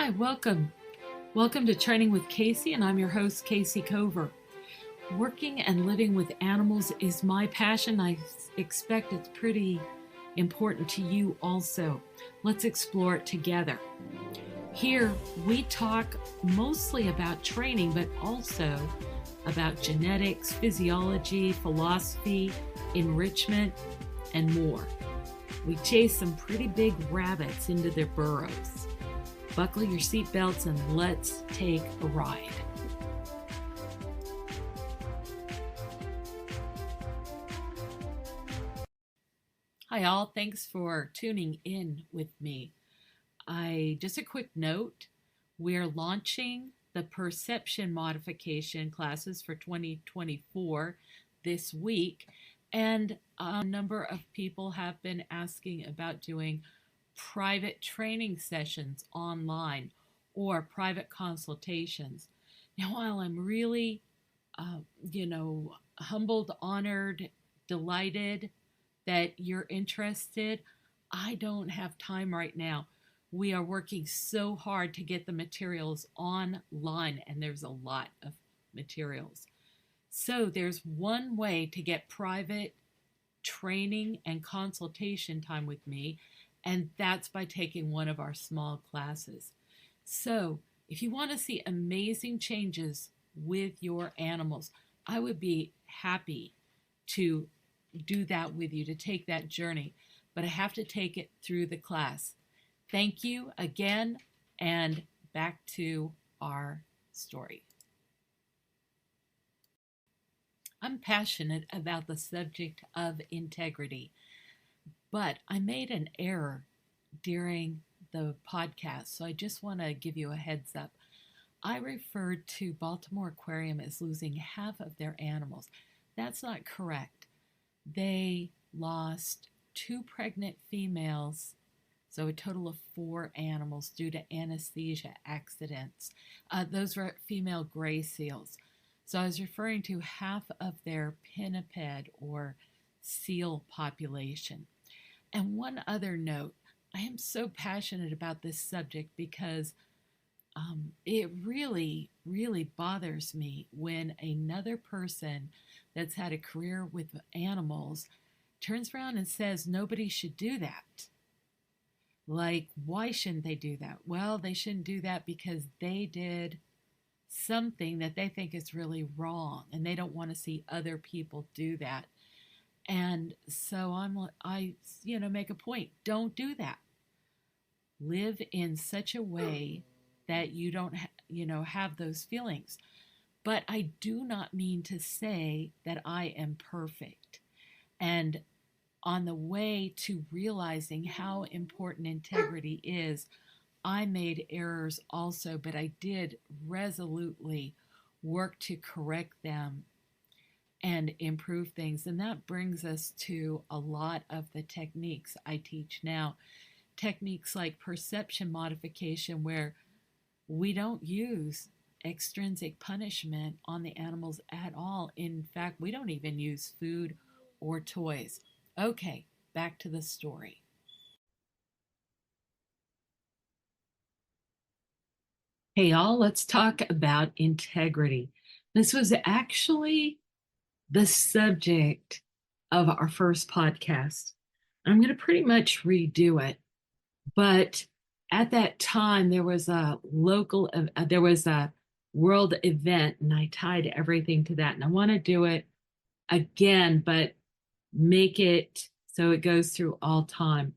Hi, welcome. Welcome to Training with Casey, and I'm your host, Casey Cover. Working and living with animals is my passion. I expect it's pretty important to you also. Let's explore it together. Here, we talk mostly about training, but also about genetics, physiology, philosophy, enrichment, and more. We chase some pretty big rabbits into their burrows. Buckle your seatbelts and let's take a ride. Hi all, thanks for tuning in with me. Just a quick note, we're launching the perception modification classes for 2024 this week, and a number of people have been asking about doing private training sessions online or private consultations. Now, while I'm really, humbled, honored, delighted that you're interested, I don't have time right now. We are working so hard to get the materials online, and there's a lot of materials. So there's one way to get private training and consultation time with me, and that's by taking one of our small classes. So if you want to see amazing changes with your animals, I would be happy to do that with you, to take that journey, but I have to take it through the class. Thank you again, and back to our story. I'm passionate about the subject of integrity, but I made an error during the podcast, so I just want to give you a heads up. I referred to Baltimore Aquarium as losing half of their animals. That's not correct. They lost 2 pregnant females, so a total of 4 animals due to anesthesia accidents. Those were female gray seals. So I was referring to half of their pinniped or seal population. And one other note, I am so passionate about this subject because it really, really bothers me when another person that's had a career with animals turns around and says nobody should do that. Like, why shouldn't they do that? Well, they shouldn't do that because they did something that they think is really wrong, and they don't want to see other people do that. And so I make a point. Don't do that. Live in such a way that you don't, have those feelings. But I do not mean to say that I am perfect. And on the way to realizing how important integrity is, I made errors also, but I did resolutely work to correct them and improve things. And that brings us to a lot of the techniques I teach now. Techniques like perception modification, where we don't use extrinsic punishment on the animals at all. In fact, we don't even use food or toys. Okay, back to the story. Hey, y'all, let's talk about integrity. This was actually the subject of our first podcast. I'm going to pretty much redo it, but at that time there was a world event, and I tied everything to that. And I want to do it again, but make it so it goes through all time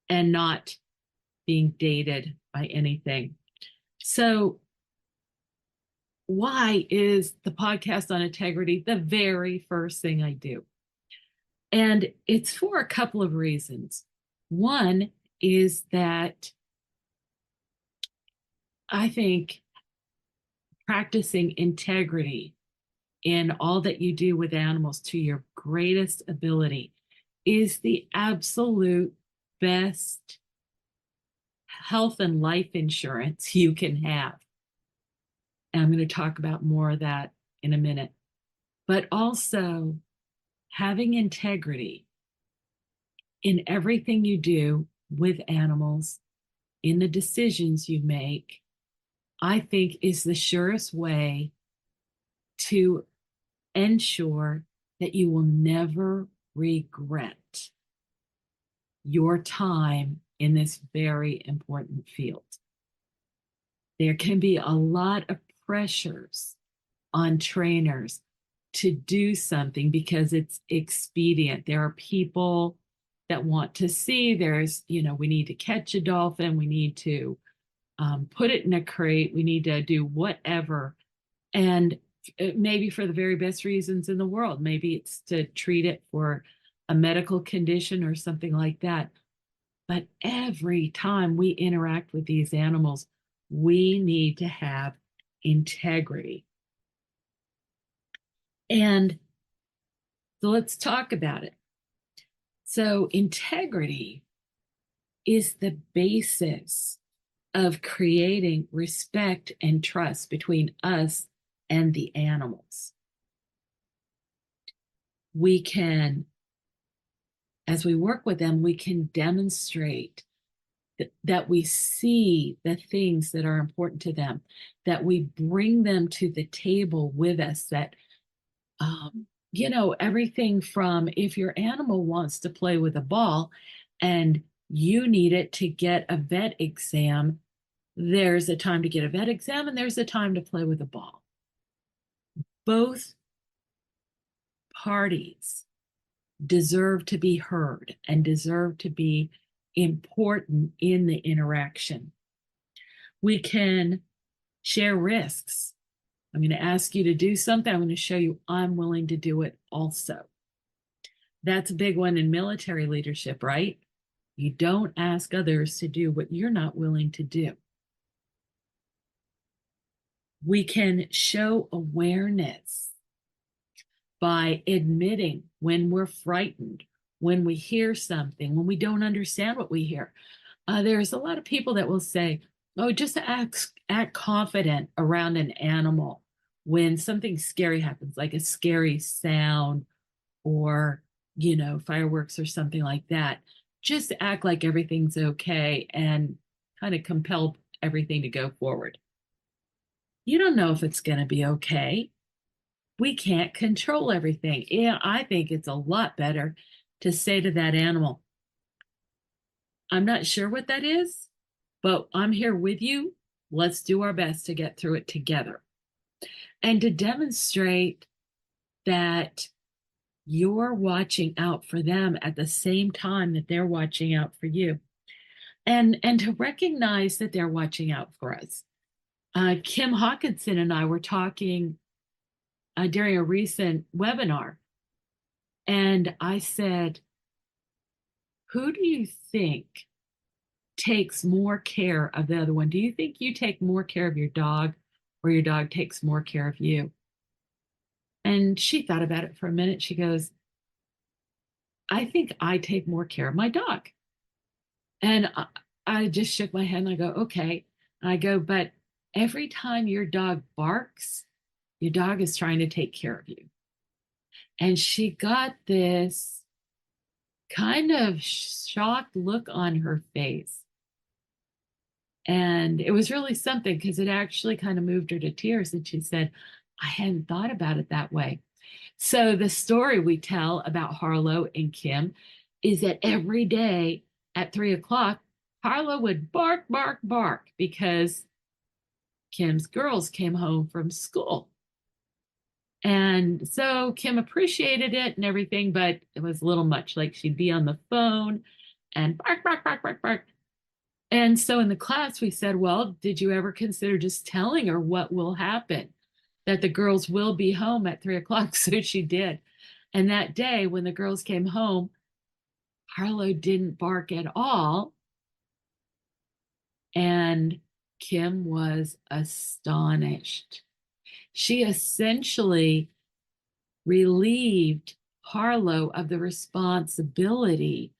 and not being dated by anything. So why is the podcast on integrity the very first thing I do? And it's for a couple of reasons. One is that I think practicing integrity in all that you do with animals to your greatest ability is the absolute best health and life insurance you can have. And I'm going to talk about more of that in a minute. But also, having integrity in everything you do with animals in the decisions you make, I think is the surest way to ensure that you will never regret your time in this very important field. There can be a lot of pressures on trainers to do something because it's expedient. There are people that want to see, we need to catch a dolphin, we need to put it in a crate, we need to do whatever. And maybe for the very best reasons in the world. Maybe it's to treat it for a medical condition or something like that. But every time we interact with these animals, we need to have integrity. And so let's talk about it. So, integrity is the basis of creating respect and trust between us and the animals. We can, as we work with them, we can demonstrate that we see the things that are important to them, that we bring them to the table with us, that, everything from if your animal wants to play with a ball and you need it to get a vet exam, there's a time to get a vet exam and there's a time to play with a ball. Both parties deserve to be heard and deserve to be important in the interaction. We can share risks. I'm going to ask you to do something. I'm going to show you I'm willing to do it also. That's a big one in military leadership, right? You don't ask others to do what you're not willing to do. We can show awareness by admitting when we're frightened, when we hear something, when we don't understand what we hear. There's a lot of people that will say, oh, just act confident around an animal when something scary happens, like a scary sound or, fireworks or something like that. Just act like everything's okay and kind of compel everything to go forward. You don't know if it's going to be okay. We can't control everything. Yeah, I think it's a lot better to say to that animal, I'm not sure what that is, but I'm here with you. Let's do our best to get through it together. And to demonstrate that you're watching out for them at the same time that they're watching out for you. And to recognize that they're watching out for us. Kim Hawkinson and I were talking during a recent webinar, and I said, who do you think takes more care of the other one? Do you think you take more care of your dog or your dog takes more care of you? And she thought about it for a minute. She goes, I think I take more care of my dog. And I just shook my head and I go, okay. And I go, but every time your dog barks, your dog is trying to take care of you. And she got this kind of shocked look on her face. And it was really something because it actually kind of moved her to tears. And she said, I hadn't thought about it that way. So the story we tell about Harlow and Kim is that every day at 3:00, Harlow would bark, bark, bark because Kim's girls came home from school. And so Kim appreciated it and everything, but it was a little much. Like she'd be on the phone and bark, bark, bark, bark, bark. And so in the class, we said, well, did you ever consider just telling her what will happen? That the girls will be home at 3:00. So she did. And that day when the girls came home, Harlow didn't bark at all. And Kim was astonished. She essentially relieved Harlow of the responsibility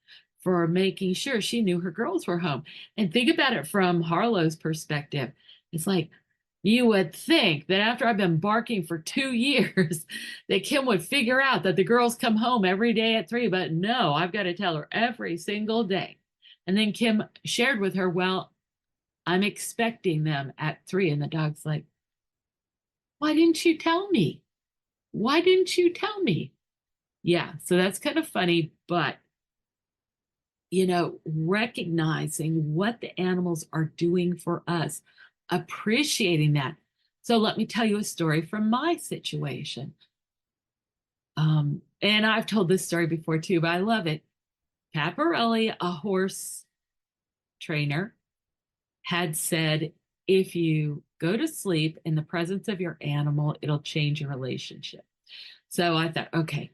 for making sure she knew her girls were home. And think about it from Harlow's perspective. It's like, you would think that after I've been barking for 2 years, that Kim would figure out that the girls come home every day at 3, but no, I've got to tell her every single day. And then Kim shared with her, well, I'm expecting them at 3. And the dog's like, why didn't you tell me? Why didn't you tell me? Yeah, so that's kind of funny, but recognizing what the animals are doing for us, appreciating that. So let me tell you a story from my situation. And I've told this story before too, but I love it. Paparelli, a horse trainer, had said, if you go to sleep in the presence of your animal, it'll change your relationship. So I thought, okay,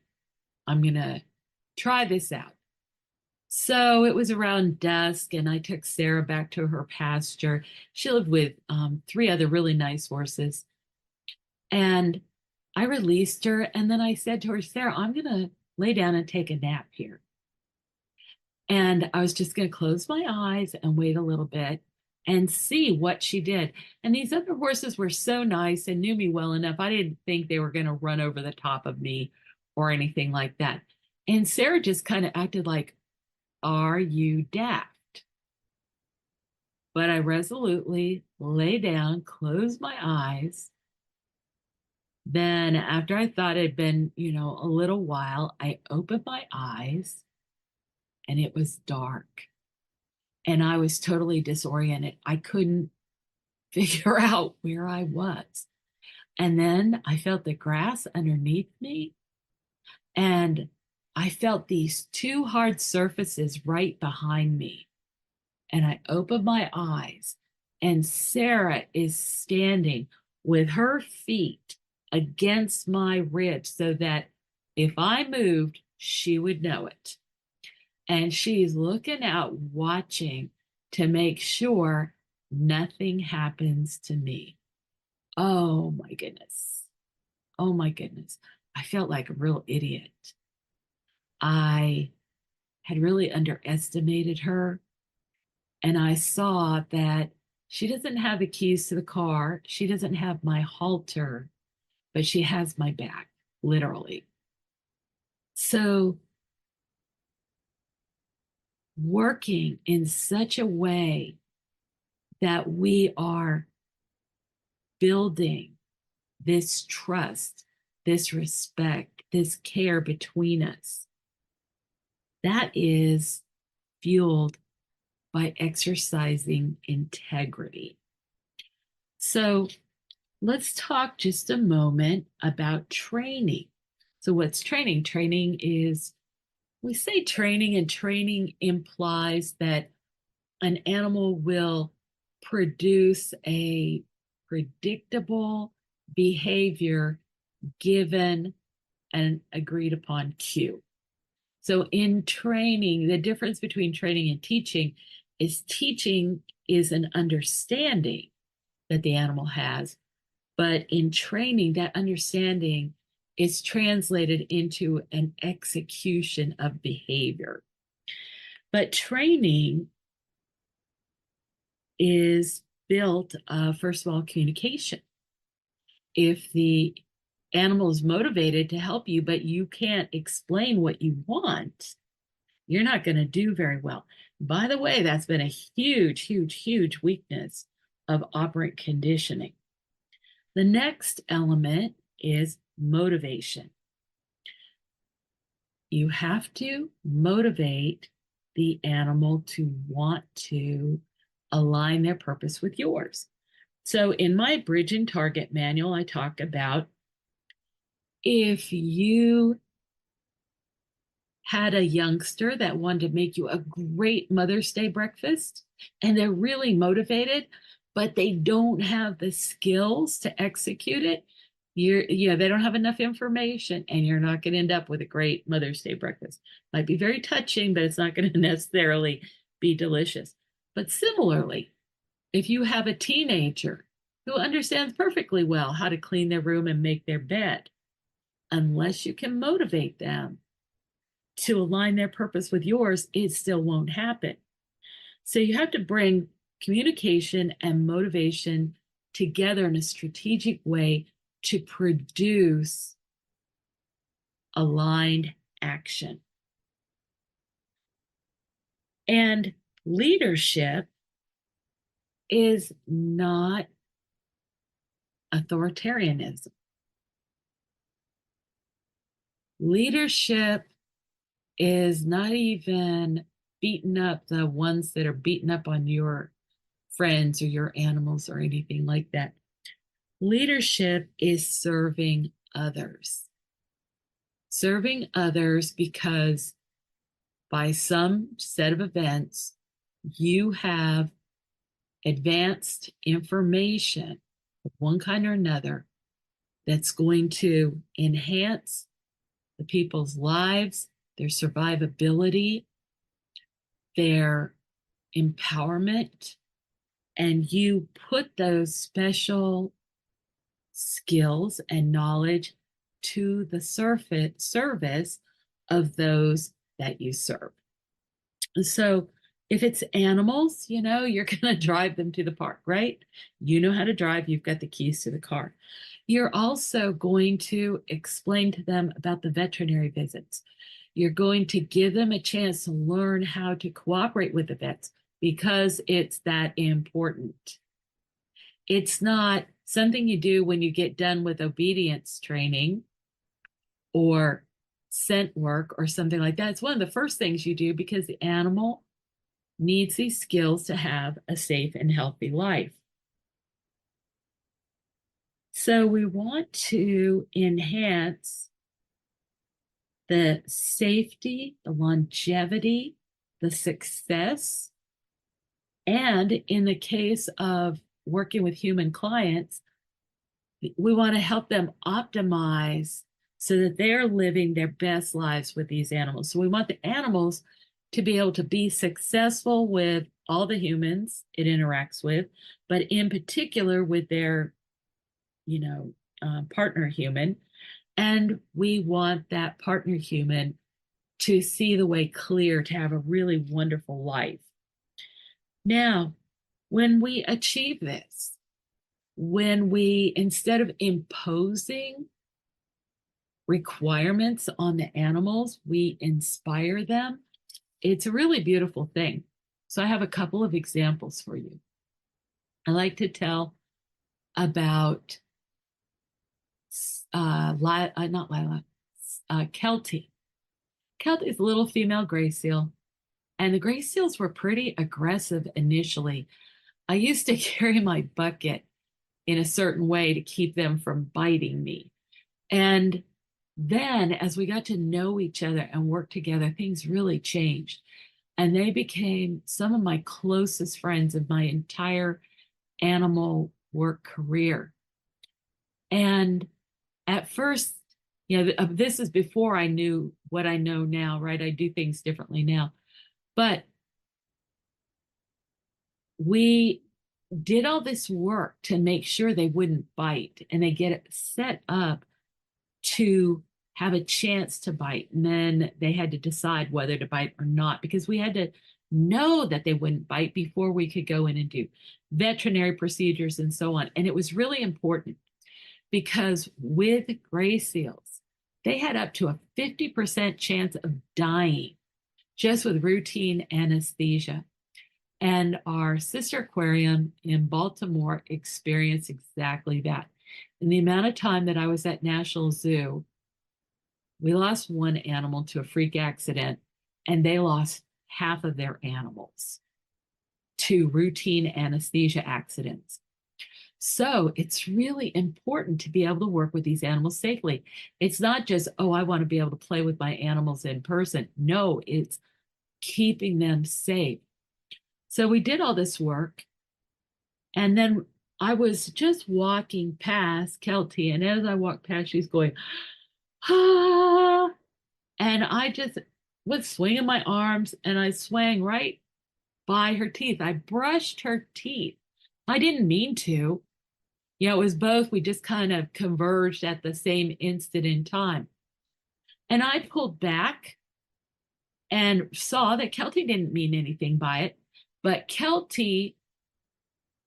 I'm going to try this out. So it was around dusk, and I took Sarah back to her pasture. She lived with 3 other really nice horses. And I released her, and then I said to her, Sarah, I'm going to lay down and take a nap here. And I was just going to close my eyes and wait a little bit and see what she did. And these other horses were so nice and knew me well enough. I didn't think they were going to run over the top of me or anything like that. And Sarah just kind of acted like, are you daft? But I resolutely lay down, closed my eyes. Then, after I thought it had been, a little while, I opened my eyes and it was dark. And I was totally disoriented. I couldn't figure out where I was. And then I felt the grass underneath me, and I felt these 2 hard surfaces right behind me. And I opened my eyes, and Sarah is standing with her feet against my ribs so that if I moved, she would know it. And she's looking out, watching to make sure nothing happens to me. Oh my goodness. Oh my goodness. I felt like a real idiot. I had really underestimated her. And I saw that she doesn't have the keys to the car. She doesn't have my halter, but she has my back, literally. So, working in such a way that we are building this trust, this respect, this care between us, that is fueled by exercising integrity. So, let's talk just a moment about training. So, what's training? Training is, we say training, and training implies that an animal will produce a predictable behavior given an agreed upon cue. So, in training, the difference between training and teaching is an understanding that the animal has. But in training, that understanding is translated into an execution of behavior. But training is built, first of all, communication. If the animal is motivated to help you, but you can't explain what you want, you're not going to do very well. By the way, that's been a huge, huge, huge weakness of operant conditioning. The next element is motivation. You have to motivate the animal to want to align their purpose with yours. So in my Bridge and Target manual, I talk about if you had a youngster that wanted to make you a great Mother's Day breakfast and they're really motivated, but they don't have the skills to execute it, they don't have enough information, and you're not going to end up with a great Mother's Day breakfast. Might be very touching, but it's not going to necessarily be delicious. But similarly, if you have a teenager who understands perfectly well how to clean their room and make their bed, unless you can motivate them to align their purpose with yours, it still won't happen. So you have to bring communication and motivation together in a strategic way to produce aligned action. And leadership is not authoritarianism. Leadership is not even beating up the ones that are beating up on your friends or your animals or anything like that. Leadership is serving others. Serving others because by some set of events, you have advanced information of one kind or another that's going to enhance the people's lives, their survivability, their empowerment, and you put those special skills and knowledge to the service of those that you serve. So if it's animals, you're going to drive them to the park, right? You know how to drive, you've got the keys to the car. You're also going to explain to them about the veterinary visits. You're going to give them a chance to learn how to cooperate with the vets because it's that important. It's not something you do when you get done with obedience training or scent work or something like that. It's one of the first things you do because the animal needs these skills to have a safe and healthy life. So we want to enhance the safety, the longevity, the success, and in the case of working with human clients, we want to help them optimize so that they're living their best lives with these animals. So we want the animals to be able to be successful with all the humans it interacts with, but in particular with their, partner human. And we want that partner human to see the way clear to have a really wonderful life. Now, when we achieve this, when we, instead of imposing requirements on the animals, we inspire them, it's a really beautiful thing. So I have a couple of examples for you. I like to tell about not Lila, Kelty. Kelty is a little female gray seal, and the gray seals were pretty aggressive initially. I used to carry my bucket in a certain way to keep them from biting me. And then as we got to know each other and work together, things really changed. And they became some of my closest friends of my entire animal work career. And at first, this is before I knew what I know now, right? I do things differently now. But we did all this work to make sure they wouldn't bite, and they get it set up to have a chance to bite. And then they had to decide whether to bite or not, because we had to know that they wouldn't bite before we could go in and do veterinary procedures and so on. And it was really important because with gray seals, they had up to a 50% chance of dying just with routine anesthesia. And our sister aquarium in Baltimore experienced exactly that. In the amount of time that I was at National Zoo, we lost one animal to a freak accident, and they lost half of their animals to routine anesthesia accidents. So it's really important to be able to work with these animals safely. It's not just, oh, I want to be able to play with my animals in person. No, it's keeping them safe. So we did all this work. And then I was just walking past Kelty. And as I walked past, she's going, ah. And I just was swinging my arms and I swang right by her teeth. I brushed her teeth. I didn't mean to. It was both. We just kind of converged at the same instant in time. And I pulled back and saw that Kelty didn't mean anything by it. But Kelty,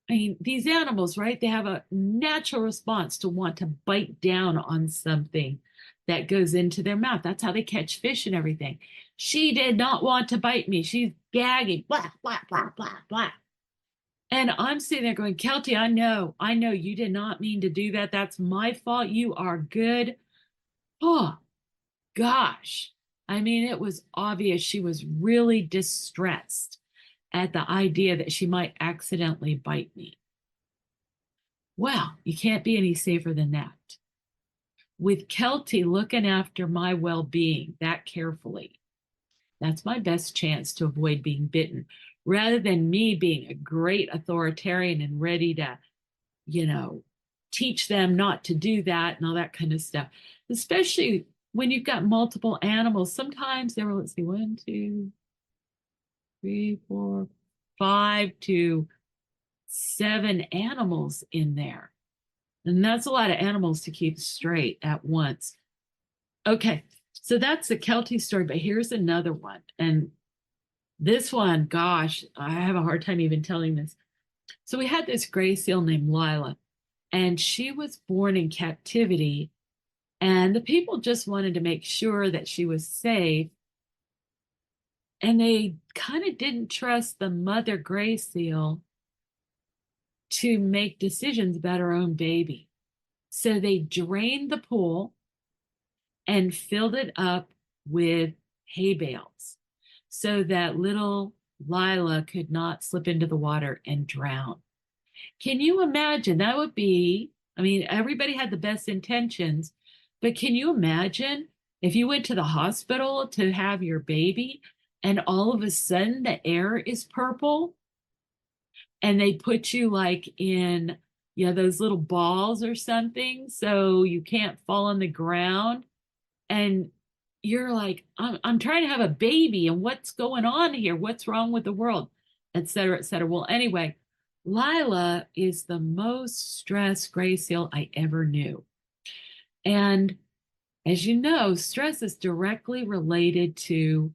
these animals, right? They have a natural response to want to bite down on something that goes into their mouth. That's how they catch fish and everything. She did not want to bite me. She's gagging, blah, blah, blah, blah, blah. And I'm sitting there going, Kelty, I know you did not mean to do that. That's my fault. You are good. Oh, gosh. I mean, it was obvious she was really distressed at the idea that she might accidentally bite me. Well, you can't be any safer than that. With Kelty looking after my well being that carefully, that's my best chance to avoid being bitten rather than me being a great authoritarian and ready to, you know, teach them not to do that and all that kind of stuff. Especially when you've got multiple animals. Sometimes there were, let's see, 1, 2, 3, 4, 5 to 7 animals in there. And that's a lot of animals to keep straight at once. Okay, so that's the Kelty story, but here's another one. And this one, gosh, I have a hard time even telling this. So we had this gray seal named Lila, and she was born in captivity. And the people just wanted to make sure that she was safe. And they kind of didn't trust the mother gray seal to make decisions about her own baby. So they drained the pool and filled it up with hay bales so that little Lila could not slip into the water and drown. Can you imagine? That would be, I mean, everybody had the best intentions, but can you imagine if you went to the hospital to have your baby and all of a sudden the air is purple and they put you like in, those little balls or something so you can't fall on the ground and you're like, I'm trying to have a baby and what's going on here? What's wrong with the world? Et cetera, et cetera. Well, anyway, Lila is the most stressed gray seal I ever knew. And as you know, stress is directly related to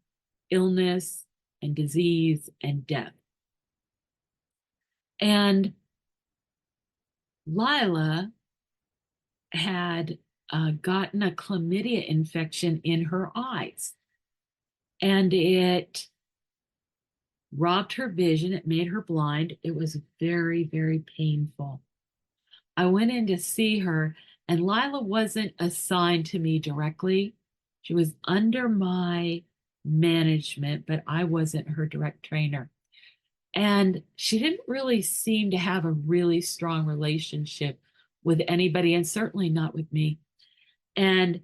illness and disease and death. And Lila had gotten a chlamydia infection in her eyes, and it robbed her vision. It made her blind. It was very, very painful. I went in to see her, and Lila wasn't assigned to me directly. She was under my management, but I wasn't her direct trainer. And she didn't really seem to have a really strong relationship with anybody, and certainly not with me. And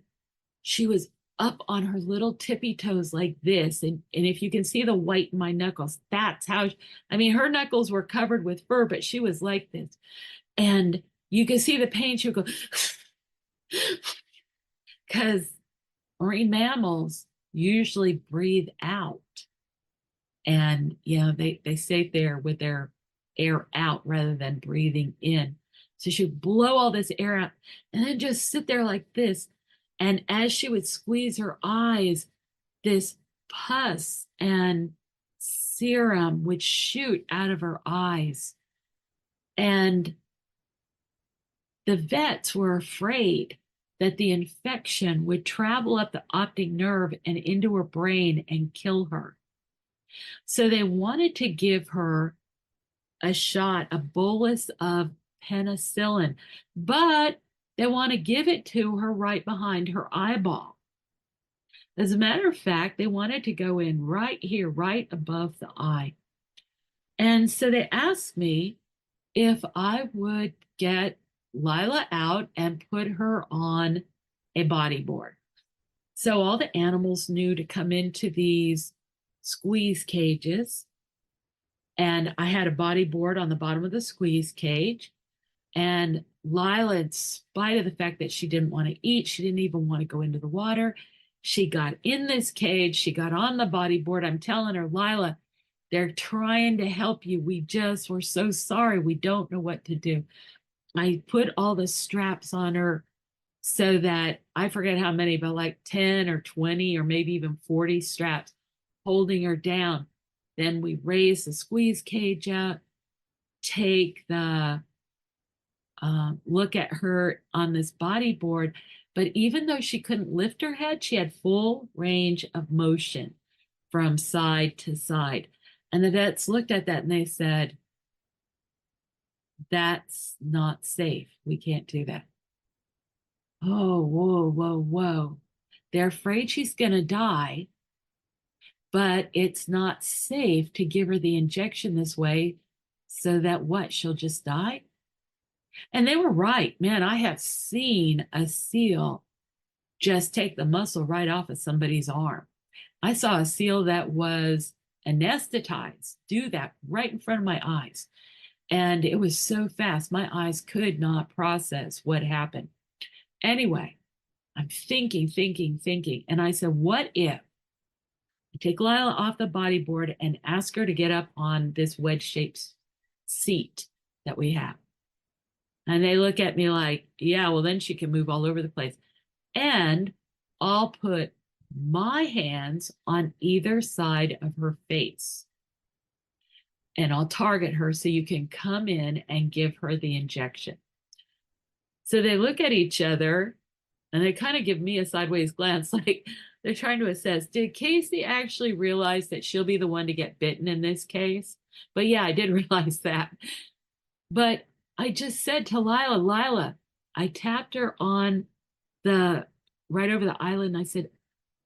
she was up on her little tippy toes like this. And if you can see the white in my knuckles, that's how, I mean, her knuckles were covered with fur, but she was like this. And you can see the pain. She would go, because marine mammals usually breathe out. And, they stay there with their air out rather than breathing in. So she would blow all this air out and then just sit there like this. And as she would squeeze her eyes, this pus and serum would shoot out of her eyes. And the vets were afraid that the infection would travel up the optic nerve and into her brain and kill her. So they wanted to give her a shot, a bolus of penicillin, but they want to give it to her right behind her eyeball. As a matter of fact, they wanted to go in right here, right above the eye. And so they asked me if I would get Lila out and put her on a bodyboard. So all the animals knew to come into these squeeze cages. And I had a bodyboard on the bottom of the squeeze cage. And Lila, in spite of the fact that she didn't want to eat, she didn't even want to go into the water. She got in this cage. She got on the bodyboard. I'm telling her, Lila, they're trying to help you. We're so sorry. We don't know what to do. I put all the straps on her so that I forget how many, but like 10 or 20 or maybe even 40 straps holding her down. Then we raise the squeeze cage out, take the look at her on this bodyboard. But even though she couldn't lift her head, she had full range of motion from side to side. And the vets looked at that and they said, That's not safe. We can't do that. Oh, whoa, whoa, whoa. They're afraid she's going to die, but it's not safe to give her the injection this way so that what? She'll just die? And they were right. Man, I have seen a seal just take the muscle right off of somebody's arm. I saw a seal that was anesthetized do that right in front of my eyes. And it was so fast, my eyes could not process what happened. Anyway, I'm thinking, thinking, thinking. And I said, what if I take Lila off the bodyboard and ask her to get up on this wedge shaped seat that we have? And they look at me like, yeah, well, then she can move all over the place. And I'll put my hands on either side of her face and I'll target her so you can come in and give her the injection. So they look at each other and they kind of give me a sideways glance, like they're trying to assess, did Casey actually realize that she'll be the one to get bitten in this case? But yeah, I did realize that. But I just said to Lila, I tapped her on the right over the eyelid and I said,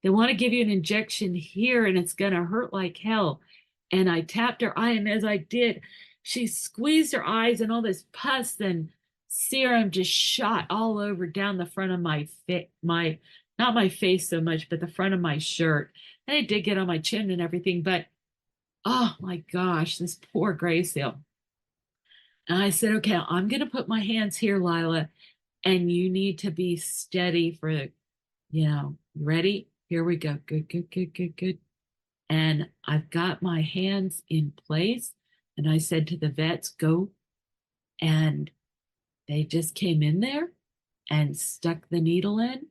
they want to give you an injection here and it's going to hurt like hell. And I tapped her eye, and as I did, she squeezed her eyes, and all this pus and serum just shot all over down the front of my face, not my face so much, but the front of my shirt. And it did get on my chin and everything, but oh my gosh, this poor gray seal. And I said, okay, I'm going to put my hands here, Lila, and you need to be steady for, ready? Here we go. Good, good, good, good, good. And I've got my hands in place. And I said to the vets, go. And they just came in there and stuck the needle in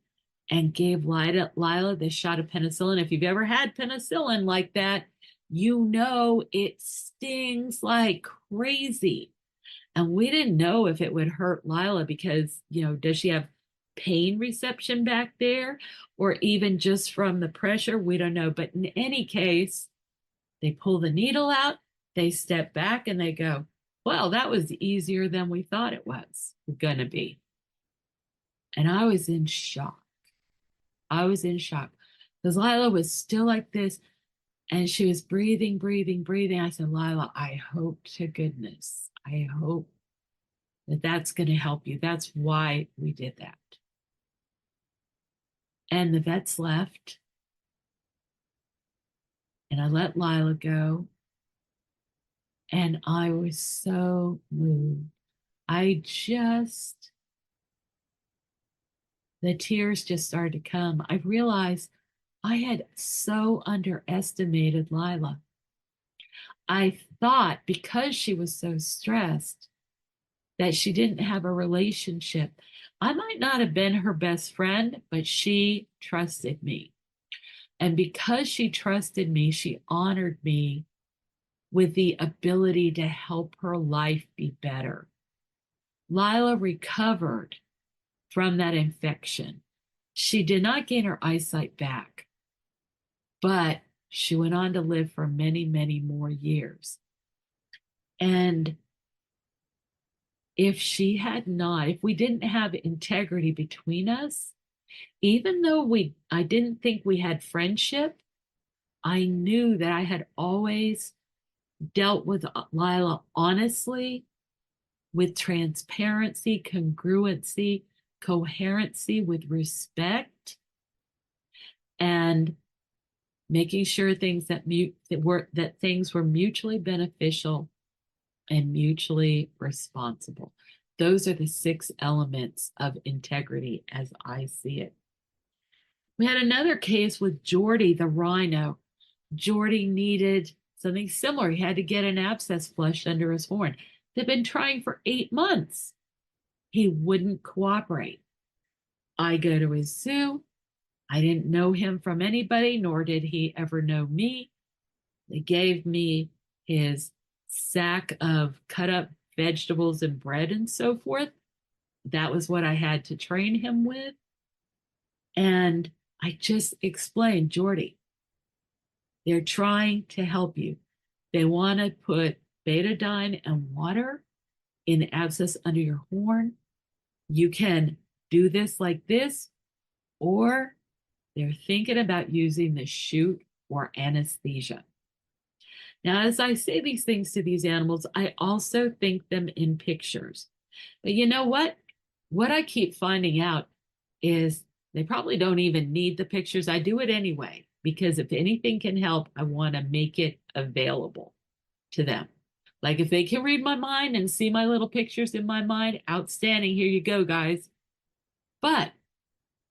and gave Lila the shot of penicillin. If you've ever had penicillin like that, you know it stings like crazy. And we didn't know if it would hurt Lila because, does she have pain reception back there or even just from the pressure? We don't know. But in any case, they pull the needle out, they step back and they go, well, that was easier than we thought it was going to be. And I was in shock. I was in shock because Lila was still like this and she was breathing, breathing, breathing. I said, Lila, I hope to goodness, I hope that that's going to help you. That's why we did that. And the vets left and I let Lila go. And I was so moved. The tears just started to come. I realized I had so underestimated Lila. I thought because she was so stressed that she didn't have a relationship. I might not have been her best friend, but she trusted me. And because she trusted me, she honored me with the ability to help her life be better. Lila recovered from that infection. She did not gain her eyesight back, but she went on to live for many, many more years. And if we didn't have integrity between us, even though I didn't think we had friendship, I knew that I had always dealt with Lila honestly, with transparency, congruency, coherency, with respect, and making sure that things were mutually beneficial and mutually responsible. Those are the 6 elements of integrity as I see it. We had another case with Jordy the rhino. Jordy needed something similar. He had to get an abscess flushed under his horn. They'd been trying for 8 months. He wouldn't cooperate. I go to his zoo. I didn't know him from anybody, nor did he ever know me. They gave me his sack of cut up vegetables and bread and so forth. That was what I had to train him with. And I just explained, Jordy, they're trying to help you. They want to put betadine and water in the abscess under your horn. You can do this like this, or they're thinking about using the chute or anesthesia. Now, as I say these things to these animals, I also think them in pictures. But you know what? What I keep finding out is they probably don't even need the pictures. I do it anyway, because if anything can help, I want to make it available to them. Like if they can read my mind and see my little pictures in my mind, outstanding. Here you go, guys. But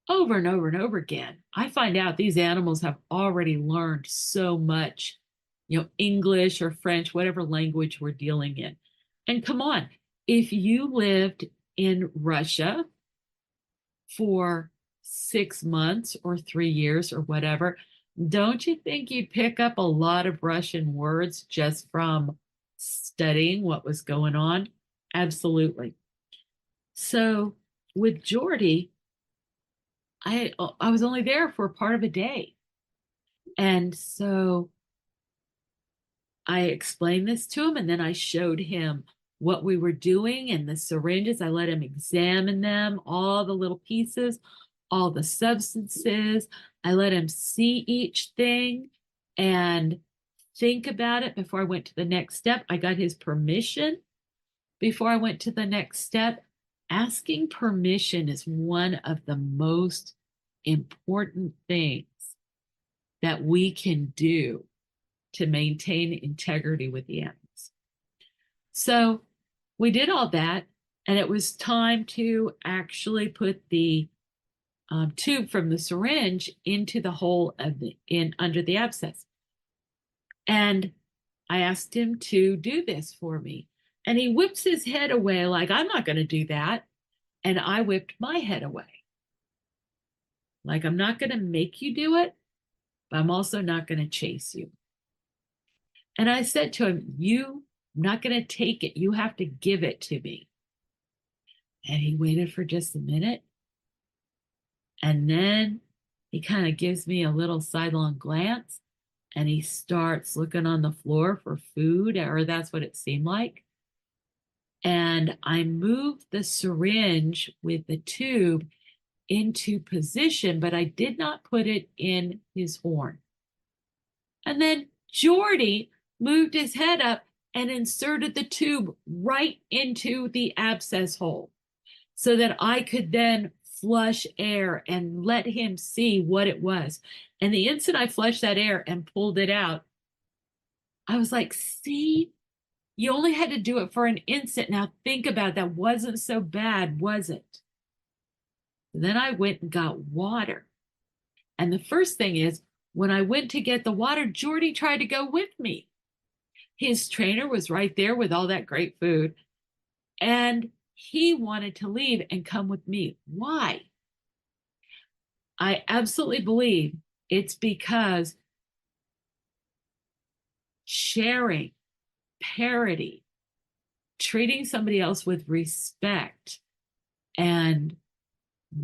over and over and over again, I find out these animals have already learned so much, English or French, whatever language we're dealing in. And come on, if you lived in Russia for 6 months or 3 years or whatever, don't you think you'd pick up a lot of Russian words just from studying what was going on? Absolutely. So with Jordy, I was only there for part of a day. And so I explained this to him, and then I showed him what we were doing and the syringes. I let him examine them, all the little pieces, all the substances. I let him see each thing and think about it before I went to the next step. I got his permission before I went to the next step. Asking permission is one of the most important things that we can do to maintain integrity with the animals. So we did all that, and it was time to actually put the tube from the syringe into the hole in under the abscess. And I asked him to do this for me. And he whips his head away like, I'm not going to do that. And I whipped my head away. Like, I'm not going to make you do it, but I'm also not going to chase you. And I said to him, I'm not going to take it. You have to give it to me. And he waited for just a minute. And then he kind of gives me a little sidelong glance, and he starts looking on the floor for food, or that's what it seemed like. And I moved the syringe with the tube into position, but I did not put it in his horn. And then Jordy moved his head up and inserted the tube right into the abscess hole so that I could then flush air and let him see what it was. And the instant I flushed that air and pulled it out, I was like, see, you only had to do it for an instant. Now think about it. That wasn't so bad, was it? Then I went and got water. And the first thing is, when I went to get the water, Jordy tried to go with me. His trainer was right there with all that great food, and he wanted to leave and come with me. Why? I absolutely believe it's because sharing, parity, treating somebody else with respect, and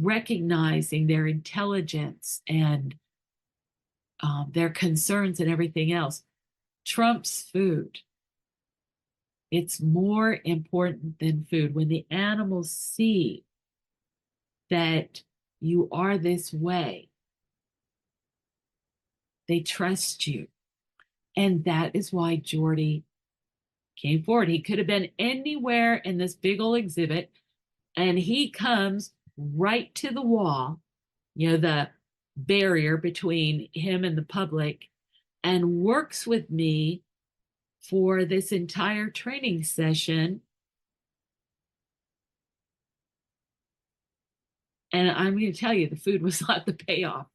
recognizing their intelligence and their concerns and everything else trumps food. It's more important than food. When the animals see that you are this way, they trust you. And that is why Jordy came forward. He could have been anywhere in this big old exhibit, and he comes right to the wall, the barrier between him and the public, and works with me for this entire training session. And I'm going to tell you, the food was not the payoff.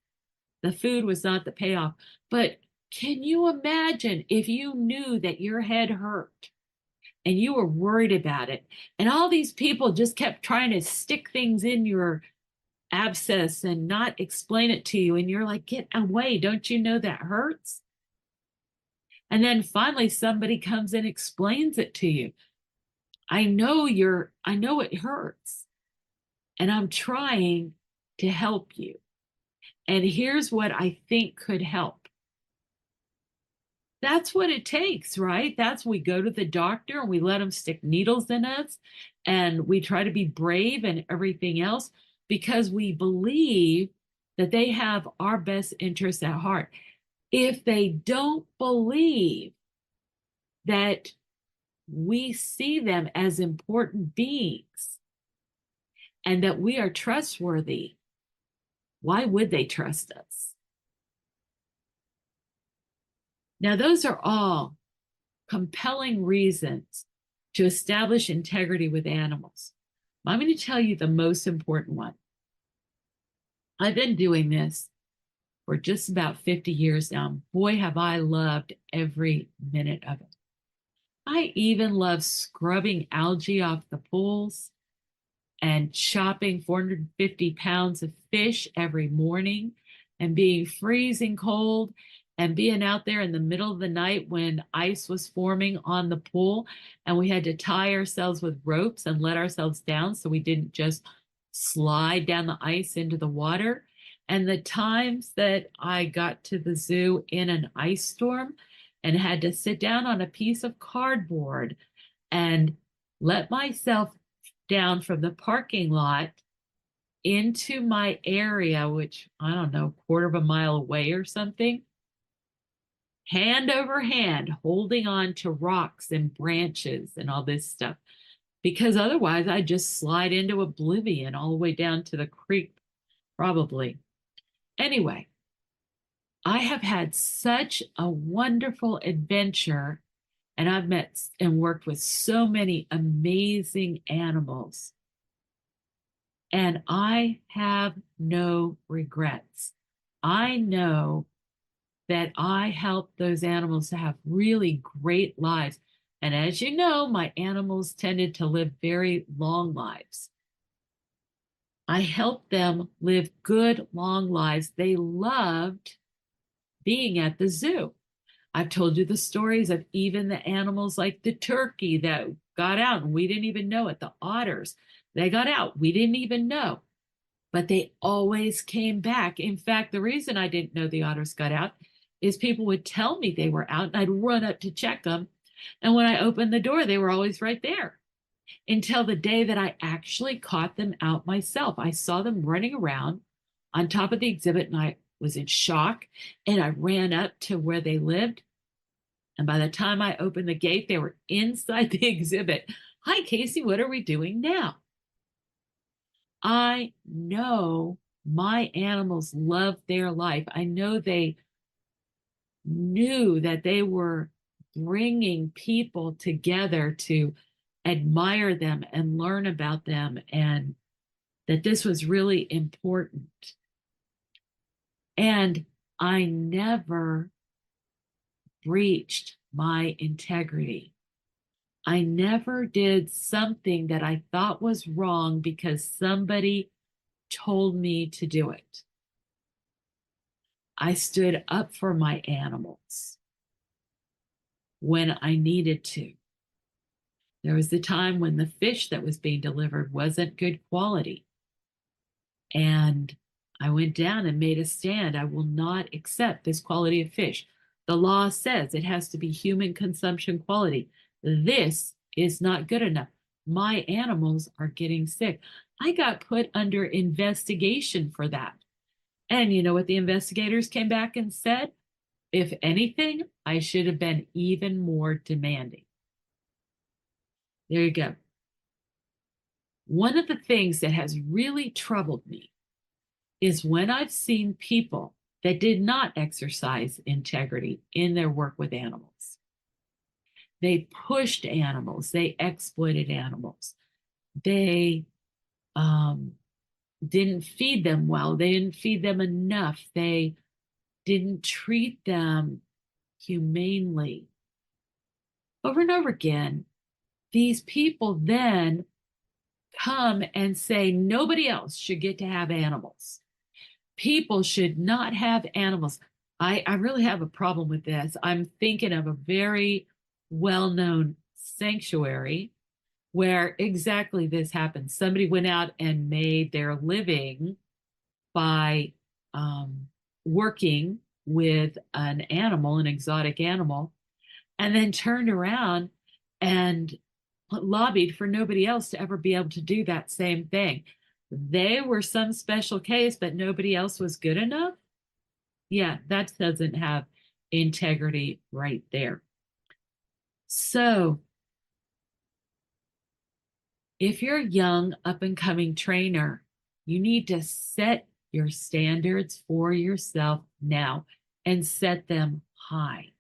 The food was not the payoff. But can you imagine if you knew that your head hurt and you were worried about it, and all these people just kept trying to stick things in your abscess and not explain it to you, and you're like, get away, don't you know that hurts? And then finally somebody comes and explains it to you. I know it hurts, and I'm trying to help you. And here's what I think could help. That's what it takes, right? That's we go to the doctor and we let them stick needles in us and we try to be brave and everything else because we believe that they have our best interests at heart. If they don't believe that we see them as important beings and that we are trustworthy, why would they trust us? Now, those are all compelling reasons to establish integrity with animals. I'm going to tell you the most important one. I've been doing this for just about 50 years now. Boy, have I loved every minute of it. I even love scrubbing algae off the pools and chopping 450 pounds of fish every morning and being freezing cold and being out there in the middle of the night when ice was forming on the pool and we had to tie ourselves with ropes and let ourselves down so we didn't just slide down the ice into the water. And the times that I got to the zoo in an ice storm and had to sit down on a piece of cardboard and let myself down from the parking lot into my area, which I don't know, quarter of a mile away or something, hand over hand, holding on to rocks and branches and all this stuff. Because otherwise, I'd just slide into oblivion all the way down to the creek, probably. Anyway, I have had such a wonderful adventure, and I've met and worked with so many amazing animals. And I have no regrets. I know that I helped those animals to have really great lives. And as you know, my animals tended to live very long lives. I helped them live good, long lives. They loved being at the zoo. I've told you the stories of even the animals like the turkey that got out and we didn't even know it, the otters, they got out, we didn't even know, but they always came back. In fact, the reason I didn't know the otters got out is people would tell me they were out and I'd run up to check them. And when I opened the door, they were always right there until the day that I actually caught them out myself. I saw them running around on top of the exhibit and I was in shock and I ran up to where they lived. And by the time I opened the gate, they were inside the exhibit. Hi, Casey, what are we doing now? I know my animals loved their life. I know they knew that they were bringing people together to admire them and learn about them, and that this was really important. And I never breached my integrity. I never did something that I thought was wrong because somebody told me to do it. I stood up for my animals when I needed to. There was a time when the fish that was being delivered wasn't good quality. And I went down and made a stand. I will not accept this quality of fish. The law says it has to be human consumption quality. This is not good enough. My animals are getting sick. I got put under investigation for that. And you know what the investigators came back and said? If anything, I should have been even more demanding. There you go. One of the things that has really troubled me is when I've seen people that did not exercise integrity in their work with animals. They pushed animals, they exploited animals, they didn't feed them well, they didn't feed them enough, they didn't treat them humanely. Over and over again, these people then come and say nobody else should get to have animals. People should not have animals. I really have a problem with this. I'm thinking of a very well-known sanctuary where exactly this happened. Somebody went out and made their living by working with an animal, an exotic animal, and then turned around and lobbied for nobody else to ever be able to do that same thing. They were some special case, but nobody else was good enough. Yeah, that doesn't have integrity right there. So, if you're a young, up and coming trainer, you need to set your standards for yourself now and set them high.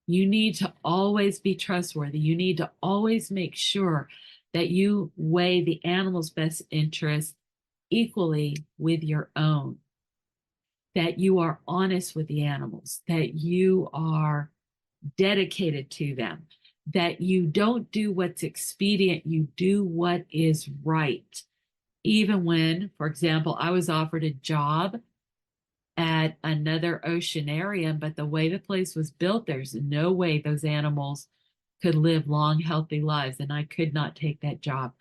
You need to always be trustworthy. You need to always make sure that you weigh the animal's best interest equally with your own, that you are honest with the animals, that you are dedicated to them, that you don't do what's expedient, you do what is right. Even when, for example, I was offered a job at another oceanarium, but the way the place was built, there's no way those animals could live long, healthy lives, and I could not take that job.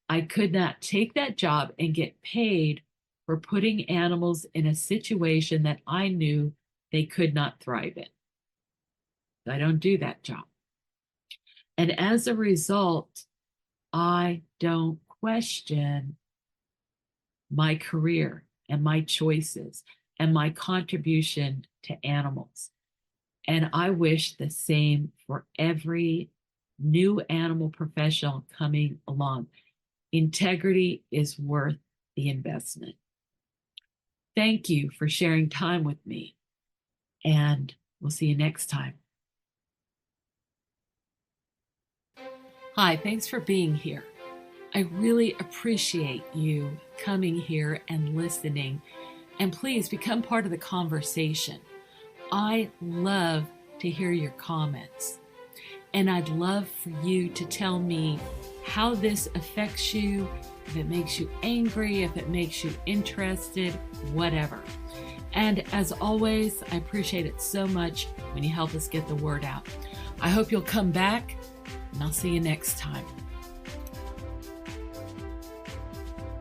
I could not take that job and get paid for putting animals in a situation that I knew they could not thrive in. I don't do that job. And as a result, I don't question my career and my choices and my contribution to animals. And I wish the same for every new animal professional coming along. Integrity is worth the investment. Thank you for sharing time with me, and we'll see you next time. Hi, thanks for being here. I really appreciate you coming here and listening, and please become part of the conversation. I love to hear your comments, and I'd love for you to tell me how this affects you, if it makes you angry, if it makes you interested, whatever. And as always, I appreciate it so much when you help us get the word out. I hope you'll come back, and I'll see you next time.